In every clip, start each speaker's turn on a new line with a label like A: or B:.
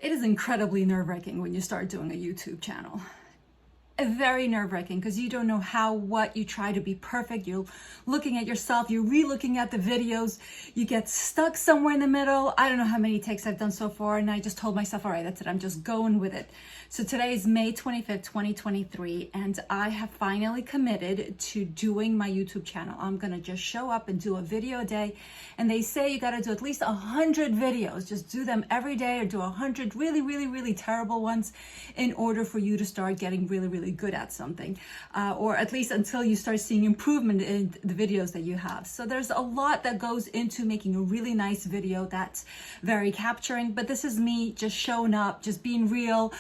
A: It is incredibly nerve-wracking when you start doing a YouTube channel. Very nerve-wracking because you don't know what you try to be perfect. You're looking at yourself, you're re-looking at the videos, you get stuck somewhere in the middle. I don't know how many takes I've done so far, and I just told myself, all right, that's it, I'm just going with it. So today is May 25th, 2023, and I have finally committed to doing my YouTube channel. I'm gonna just show up and do a video a day, and they say you gotta do at least 100 videos. Just do them every day, or do 100 really terrible ones in order for you to start getting really good at something, or at least until you start seeing improvement in the videos that you have. So there's a lot that goes into making a really nice video that's very capturing, but this is me just showing up, just being real,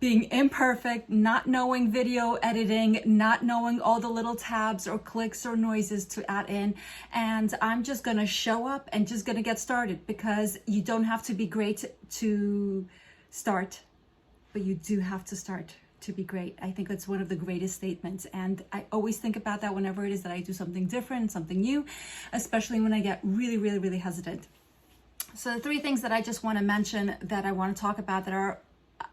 A: being imperfect, not knowing video editing, not knowing all the little tabs or clicks or noises to add in. And I'm just gonna show up and just gonna get started, because you don't have to be great to start, but you do have to start to be great. I think that's one of the greatest statements, and I always think about that whenever it is that I do something different, something new, especially when I get really hesitant. So the three things that I just want to mention, that I want to talk about, that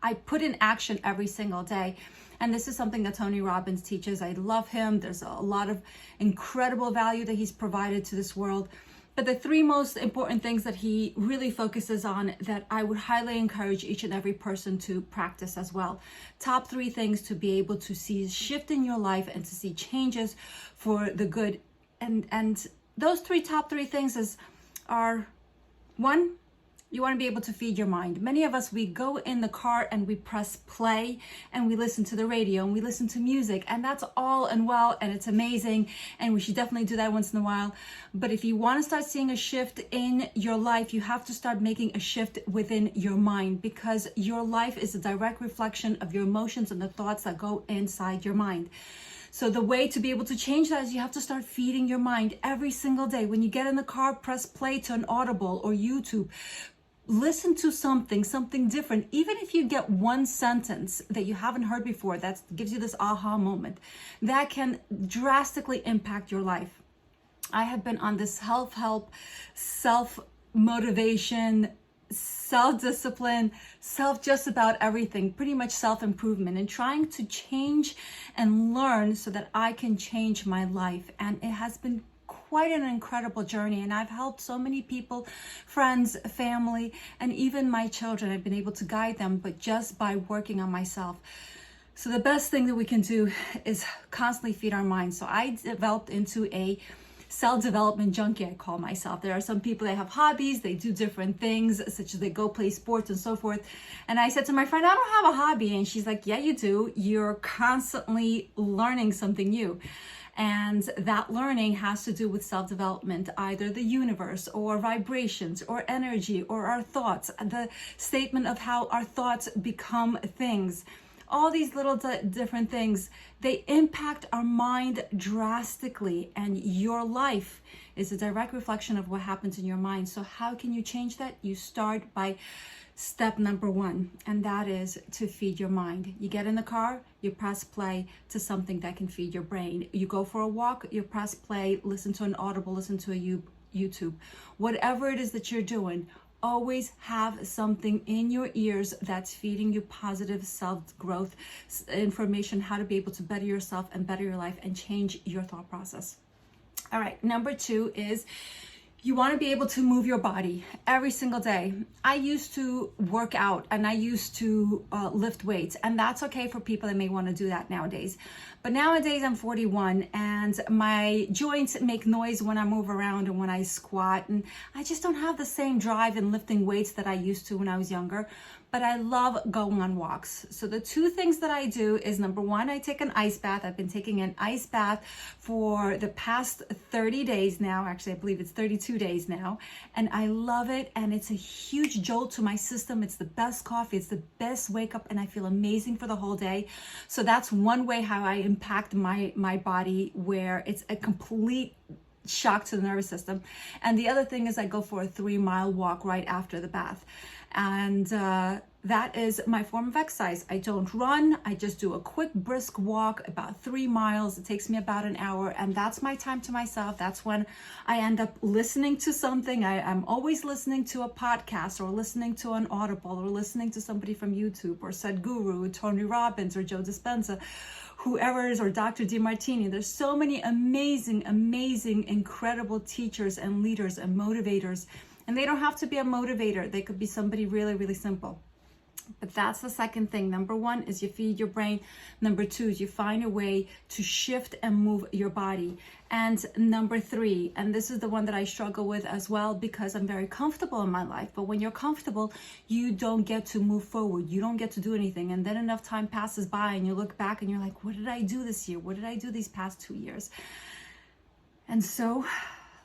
A: I put in action every single day. And this is something that Tony Robbins teaches. I love him. There's a lot of incredible value that he's provided to this world. But the three most important things that he really focuses on, that I would highly encourage each and every person to practice as well. Top three things to be able to see a shift in your life and to see changes for the good. And those top three things are: one, you want to be able to feed your mind. Many of us, we go in the car and we press play and we listen to the radio and we listen to music, and that's all and well, and it's amazing, and we should definitely do that once in a while. But if you want to start seeing a shift in your life, you have to start making a shift within your mind, because your life is a direct reflection of your emotions and the thoughts that go inside your mind. So the way to be able to change that is you have to start feeding your mind every single day. When you get in the car, press play to an Audible or YouTube. Listen to something different. Even if you get one sentence that you haven't heard before, that gives you this aha moment, that can drastically impact your life. I have been on this self-help, self-motivation, self-discipline, just about everything, pretty much self-improvement, and trying to change and learn so that I can change my life. And it has been quite an incredible journey, and I've helped so many people, friends, family, and even my children. I've been able to guide them, but just by working on myself. So the best thing that we can do is constantly feed our minds. So I developed into a self-development junkie, I call myself. There are some people that have hobbies, they do different things, such as they go play sports and so forth. And I said to my friend, I don't have a hobby. And she's like, yeah, you do. You're constantly learning something new. And that learning has to do with self-development, either the universe or vibrations or energy or our thoughts, the statement of how our thoughts become things. All these little different things, they impact our mind drastically, and your life is a direct reflection of what happens in your mind. So how can you change that? You start by step number one, and that is to feed your mind. You get in the car, you press play to something that can feed your brain. You go for a walk, you press play, listen to an Audible, listen to a YouTube. Whatever it is that you're doing, always have something in your ears that's feeding you positive self-growth information, how to be able to better yourself and better your life and change your thought process. All right, number two is you want to be able to move your body every single day. I used to work out and I used to lift weights, and that's okay for people that may want to do that nowadays. But nowadays I'm 41 and my joints make noise when I move around and when I squat, and I just don't have the same drive in lifting weights that I used to when I was younger. But I love going on walks. So the two things that I do is, number one, I take an ice bath. I've been taking an ice bath for the past 30 days now. Actually, I believe it's 32 days now. And I love it. And it's a huge jolt to my system. It's the best coffee. It's the best wake up. And I feel amazing for the whole day. So that's one way how I impact my body, where it's a complete shock to the nervous system. And the other thing is I go for a 3-mile walk right after the bath. And that is my form of exercise. I don't run. I just do a quick brisk walk, about 3 miles. It takes me about an hour, and that's my time to myself. That's when I end up listening to something. I'm always listening to a podcast, or listening to an Audible, or listening to somebody from YouTube, or Sadhguru, Tony Robbins, or Joe Dispenza, whoever it is, or Dr. DeMartini. There's so many amazing, incredible teachers and leaders and motivators. And they don't have to be a motivator. They could be somebody really simple. But that's the second thing. Number 1 is you feed your brain. Number 2 is you find a way to shift and move your body. And number 3, and this is the one that I struggle with as well, because I'm very comfortable in my life. But when you're comfortable, you don't get to move forward. You don't get to do anything. And then enough time passes by and you look back and you're like, what did I do this year? What did I do these past 2 years? And so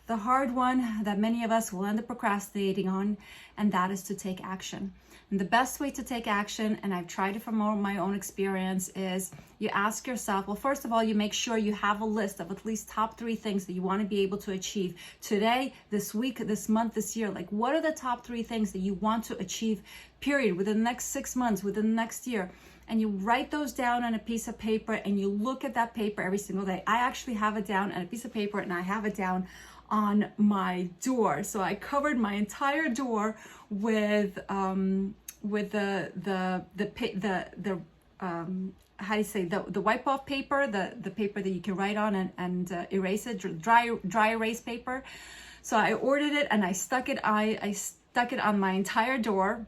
A: the hard one that many of us will end up procrastinating on, and that is to take action. And the best way to take action, and I've tried it from my own experience, is you ask yourself, well, first of all, you make sure you have a list of at least top 3 things that you want to be able to achieve today, this week, this month, this year. Like, what are the top 3 things that you want to achieve, period, within the next 6 months, within the next year? And you write those down on a piece of paper, and you look at that paper every single day. I actually have it down on a piece of paper, and I have it down on my door. So I covered my entire door with the how do you say, the wipe off paper, the paper that you can write on and erase it, dry erase paper. So I ordered it and I stuck it on my entire door,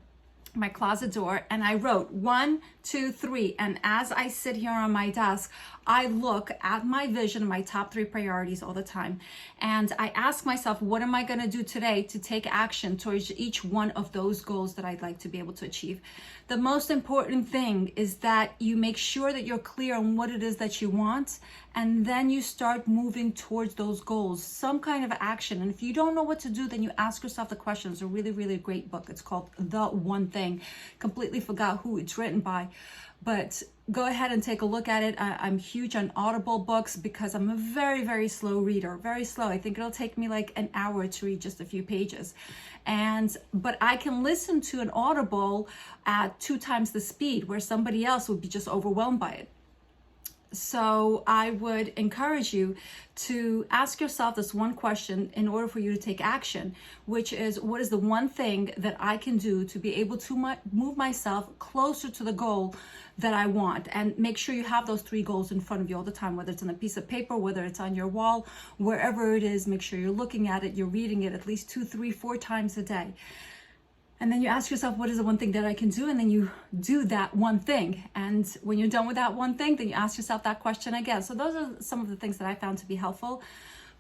A: my closet door, and I wrote 1, 2, 3. And as I sit here on my desk, I look at my vision, my top 3 priorities all the time. And I ask myself, what am I going to do today to take action towards each one of those goals that I'd like to be able to achieve? The most important thing is that you make sure that you're clear on what it is that you want, and then you start moving towards those goals, some kind of action. And if you don't know what to do, then you ask yourself the question. It's a really great book. It's called The One Thing. Completely forgot who it's written by, but go ahead and take a look at it. I'm huge on Audible Books because I'm a very slow reader, very slow. I think it'll take me like an hour to read just a few pages. But I can listen to an Audible at 2 times the speed, where somebody else would be just overwhelmed by it. So I would encourage you to ask yourself this one question in order for you to take action, which is, what is the one thing that I can do to be able to move myself closer to the goal that I want? And make sure you have those 3 goals in front of you all the time, whether it's on a piece of paper, whether it's on your wall, wherever it is. Make sure you're looking at it, you're reading it at least 2, 3, 4 times a day. And then you ask yourself, what is the one thing that I can do? And then you do that one thing. And when you're done with that one thing, then you ask yourself that question again. So those are some of the things that I found to be helpful.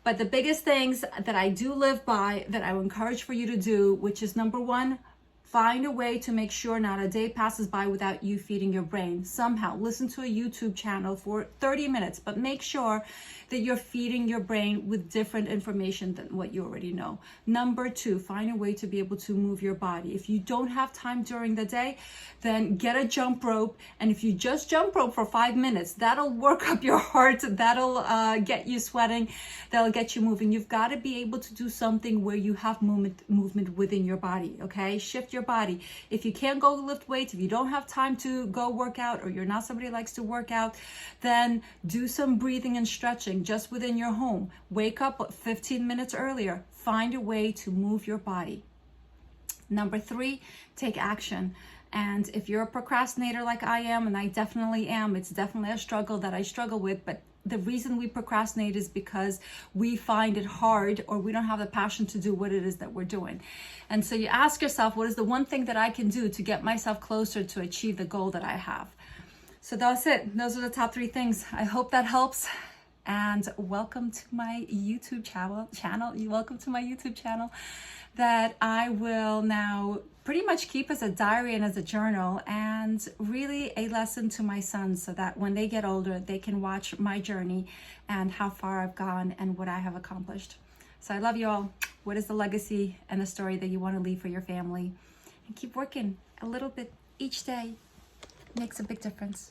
A: But the biggest things that I do live by, that I would encourage for you to do, which is number 1, find a way to make sure not a day passes by without you feeding your brain. Somehow listen to a YouTube channel for 30 minutes, but make sure that you're feeding your brain with different information than what you already know. Number 2, find a way to be able to move your body. If you don't have time during the day, then get a jump rope. And if you just jump rope for 5 minutes, that'll work up your heart. That'll get you sweating. That'll get you moving. You've got to be able to do something where you have movement within your body, okay? Shift your body. If you can't go lift weights, if you don't have time to go work out, or you're not somebody who likes to work out, then do some breathing and stretching just within your home. Wake up 15 minutes earlier. Find a way to move your body. Number 3, take action. And if you're a procrastinator like I am, and I definitely am, it's definitely a struggle that I struggle with, but the reason we procrastinate is because we find it hard, or we don't have the passion to do what it is that we're doing. And so you ask yourself, what is the one thing that I can do to get myself closer to achieve the goal that I have? So that's it. Those are the top 3 things. I hope that helps. And welcome to my YouTube channel. Welcome to my YouTube channel that I will now pretty much keep as a diary and as a journal, and really a lesson to my sons, so that when they get older, they can watch my journey and how far I've gone and what I have accomplished. So I love you all. What is the legacy and the story that you want to leave for your family? And keep working a little bit each day. Makes a big difference.